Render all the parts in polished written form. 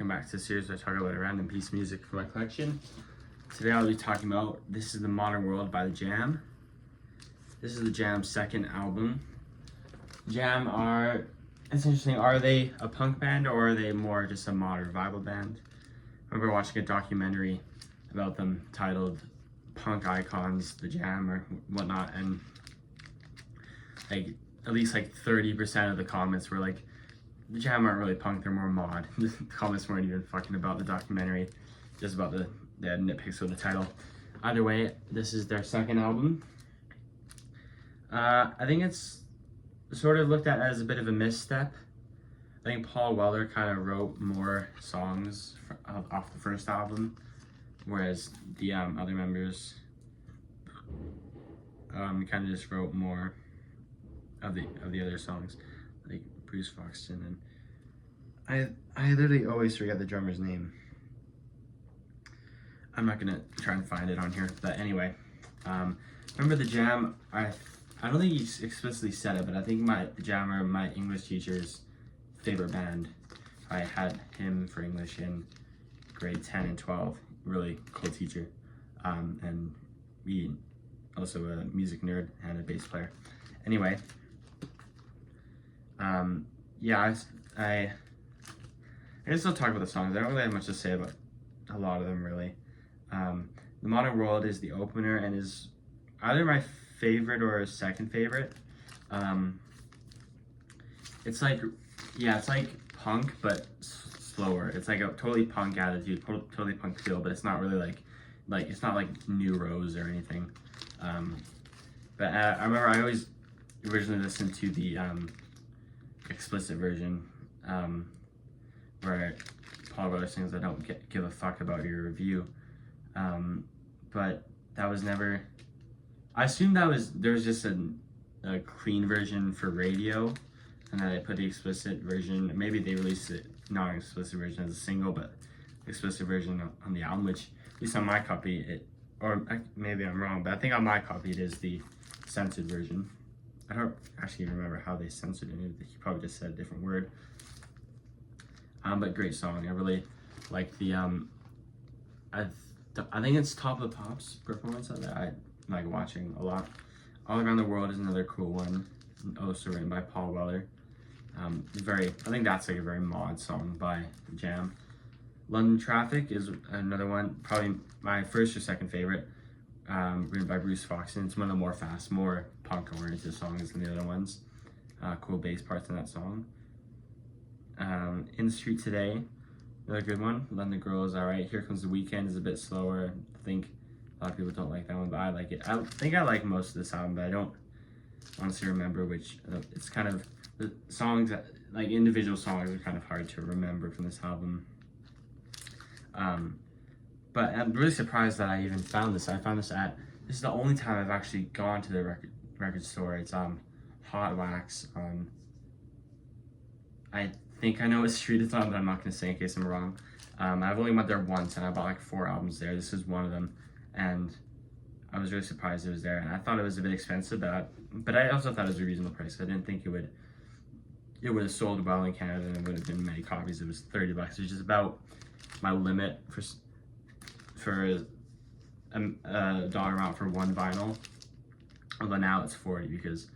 welcome back to the series where I talk about a random piece of music from my collection. Today I'll be talking about This Is the Modern World by The Jam. This is The Jam's second album. Jam are, it's interesting, are they a punk band or are they more just a modern revival band? I remember watching a documentary about them titled Punk Icons, The Jam or whatnot, and like at least like 30% of the comments were like, The Jam aren't really punk, they're more mod. The comments weren't even fucking about the documentary, just about the nitpicks of the title. Either way, this is their second album. I think it's sort of looked at as a bit of a misstep. I think Paul Weller kind of wrote more songs off the first album, whereas the other members kind of just wrote more of the other songs, like Bruce Foxton, and I literally always forget the drummer's name. I'm not gonna try and find it on here, but anyway, remember The Jam? I don't think he explicitly said it, but I think The Jam are my English teacher's favorite band. I had him for English in grade 10 and 12. Really cool teacher, and he also a music nerd and a bass player. Anyway. Yeah, I guess I'll talk about the songs. I don't really have much to say about a lot of them, really. The Modern World is the opener and is either my favorite or second favorite. It's like, yeah, it's like punk, but slower. It's like a totally punk attitude, totally punk feel, but it's not really like it's not like New Rose or anything. But I remember I always originally listened to the explicit version, where Paul Weller sings, "I don't give a fuck about your review," but that was never. I assumed there was just a clean version for radio, and then they put the explicit version. Maybe they released it not an explicit version as a single, but explicit version on the album. Which at least on my copy, or maybe I'm wrong, but I think on my copy it is the censored version. I don't actually remember how they censored it. He probably just said a different word. But great song. I really like the I think it's Top of the Pops performance of that. I like watching a lot. All Around the World is another cool one. Also written by Paul Weller. I think that's like a very mod song by The Jam. London Traffic is another one, probably my first or second favorite. Written by Bruce Foxton. It's one of the more fast, more punk-oriented songs than the other ones. Cool bass parts in that song. In the Street Today, another good one. London Girl is alright. Here Comes the Weekend is a bit slower. I think a lot of people don't like that one, but I like it. I think I like most of this album, but I don't honestly remember which. It's kind of the songs that, like individual songs, are kind of hard to remember from this album. But I'm really surprised that I even found this. This is the only time I've actually gone to the record store. It's Hot Wax on, I think I know what street it's on, but I'm not going to say in case I'm wrong. I've only went there once and I bought like 4 albums there. This is one of them, and I was really surprised it was there. And I thought it was a bit expensive, but I also thought it was a reasonable price. I didn't think it would have sold well in Canada and it would have been many copies. It was $30, which is about my limit for a dollar amount for one vinyl. Although now it's 40 because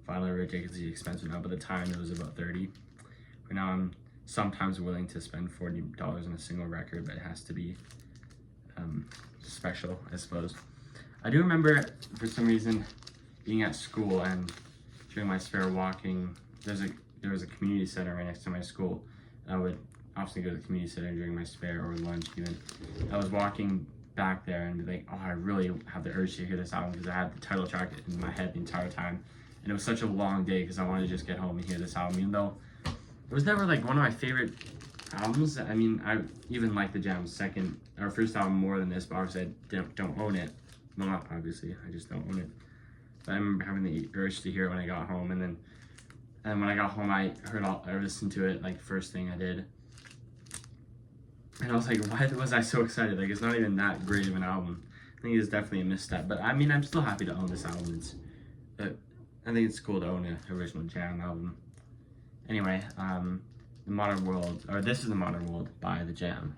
vinyl are ridiculously expensive now, but at the time it was about 30. But now I'm sometimes willing to spend $40 on a single record, but it has to be special, I suppose. I do remember for some reason being at school and during my spare walking, there was a community center right next to my school. I would often go to the community center during my spare or lunch even. I was walking back there and be like, oh, I really have the urge to hear this album because I had the title track in my head the entire time. And it was such a long day because I wanted to just get home and hear this album, even though it was never like one of my favorite albums. I mean, I even like The Jam's first album more than this, but obviously I don't own it. Well, not obviously, I just don't own it. But I remember having the urge to hear it when I got home, and when I got home, I listened to it like first thing I did. And I was like, why was I so excited? Like, it's not even that great of an album. I think it's definitely a misstep. But I mean, I'm still happy to own this album. I think it's cool to own an original Jam album. Anyway, The Modern World, or This is the Modern World by The Jam.